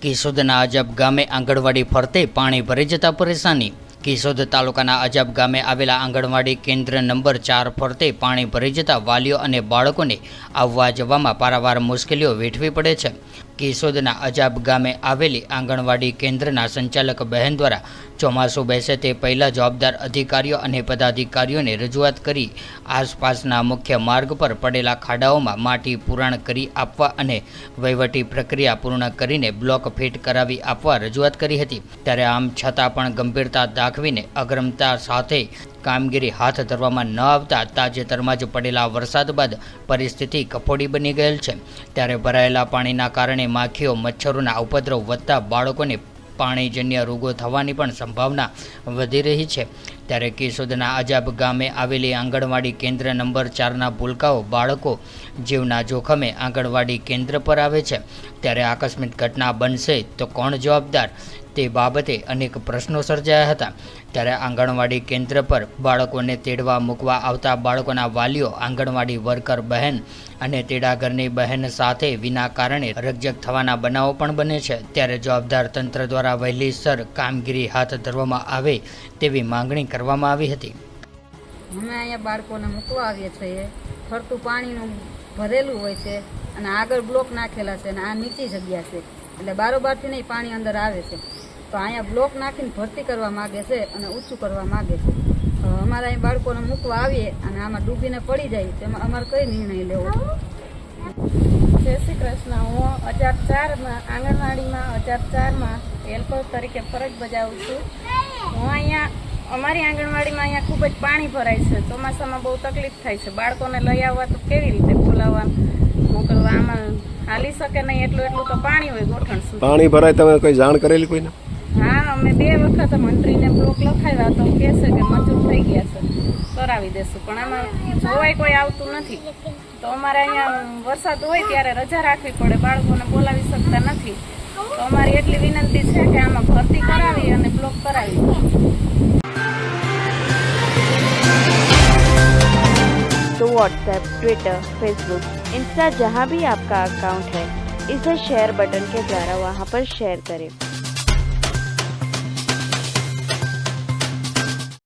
કેશોદના અજબ ગામે આંગણવાડી ફરતે પાણી ભરી જતા પરેશાની। કેશોદ તાલુકાના અજબ ગામે આવેલા આંગણવાડી કેન્દ્ર નંબર 4 ફરતે પાણી ભરી જતા વાલીઓ અને બાળકોને આવવા જવામાં પારાવાર મુશ્કેલીઓ વેઠવી પડે છે। કેશોદના અજબ ગામે આવેલી આંગણવાડી કેન્દ્રના સંચાલક બહેન દ્વારા ચોમાસું બેસે તે પહેલા જવાબદાર અધિકારીઓ અને પદાધિકારીઓને રજૂઆત કરી આસપાસના મુખ્ય માર્ગ પર પડેલા ખાડાઓમાં માટી પુરાણ કરી આપવા અને વહીવટી પ્રક્રિયા પૂર્ણ કરીને બ્લોક ફિટ કરાવી આપવા રજૂઆત કરી હતી। ત્યારે આમ છતાં પણ ગંભીરતા દાખવીને અગ્રમતા સાથે કામગીરી હાથ ધરવામાં ન આવતા તાજેતરમાં જ પડેલા વરસાદ બાદ પરિસ્થિતિ કફોડી બની ગયેલ છે। ત્યારે ભરાયેલા પાણીના કારણે માખીઓ મચ્છરોના ઉપદ્રવ વધતા બાળકોને પાણીજન્ય રોગો થવાની પણ સંભાવના વધી રહી છે। ત્યારે કેશોદના અજબ ગામે આવેલી આંગણવાડી કેન્દ્ર નંબર 4ના ભૂલકાઓ બાળકો જીવના જોખમે આંગણવાડી કેન્દ્ર પર આવે છે। ત્યારે આકસ્મિક ઘટના બનશે તો કોણ જવાબદાર તે બાબતે અનેક પ્રશ્નો સર્જાયા હતા। ત્યારે આંગણવાડી કેન્દ્ર પર બાળકોને તેડવા મૂકવા આવતા બાળકોના વાલીઓ આંગણવાડી વર્કર બહેન અને તેડાગરની બહેન સાથે વિના કારણે રકઝક થવાના બનાવો પણ બને છે। ત્યારે જવાબદાર તંત્ર દ્વારા વહેલીસર કામગીરી હાથ ધરવામાં આવે તેવી માંગણી કરવામાં આવી હતી। અમે અહીંયા બાળકોને મૂકવા આવીએ છીએ, ફરતું પાણીનું ભરેલું હોય છે અને આગળ બ્લોક નાખેલા છે અને આ નીચી જગ્યા છે એટલે બારોબારથી નહીં પાણી અંદર આવે છે। તો અહીંયા બ્લોક નાખીને ભરતી કરવા માગે છે અને ઊંચું કરવા માગે છે। અમારે અહીં બાળકોને મૂકવા આવીએ અને આમાં ડૂબીને પડી જાય તેમાં અમારે કઈ નિર્ણય લેવો? જય શ્રી કૃષ્ણ। હું અજબ 4માં આંગણવાડીમાં અજબ 4માં હેલ્પર તરીકે ફરજ બજાવું છું। હું અહીંયા અમારી આંગણવાડીમાં અહીંયા ખૂબ જ પાણી ભરાય છે। ચોમાસામાં બહુ તકલીફ થાય છે। બાળકોને લઈ આવવા તો કેવી રીતે બોલાવવા મોકલવા? આમાં હાલી શકે નહીં એટલું તો પાણી હોય ગોઠણ સુધી। પાણી ભરાય તમે કોઈ જાણ કરેલી કોઈને? હા, અમે 2 વખત મંત્રીને બ્લોક લખાવ્યા તો કહે છે કે મંજૂર થઈ ગયા છે, કરાવી દેશું, પણ આમાં જોવાય કોઈ આવતું નથી। તો અમારે અહીંયા વરસાદ હોય ત્યારે રજા રાખવી પડે, બાળકોને બોલાવી શકતા નથી। તો અમારી એટલી વિનંતી છે કે આમાં ભરતી કરાવી અને બ્લોક કરાવી। तो व्हाट्सएप, ट्विटर, फेसबुक, इंस्टा जहाँ भी आपका अकाउंट है, इसे शेयर बटन के द्वारा वहाँ पर शेयर करें।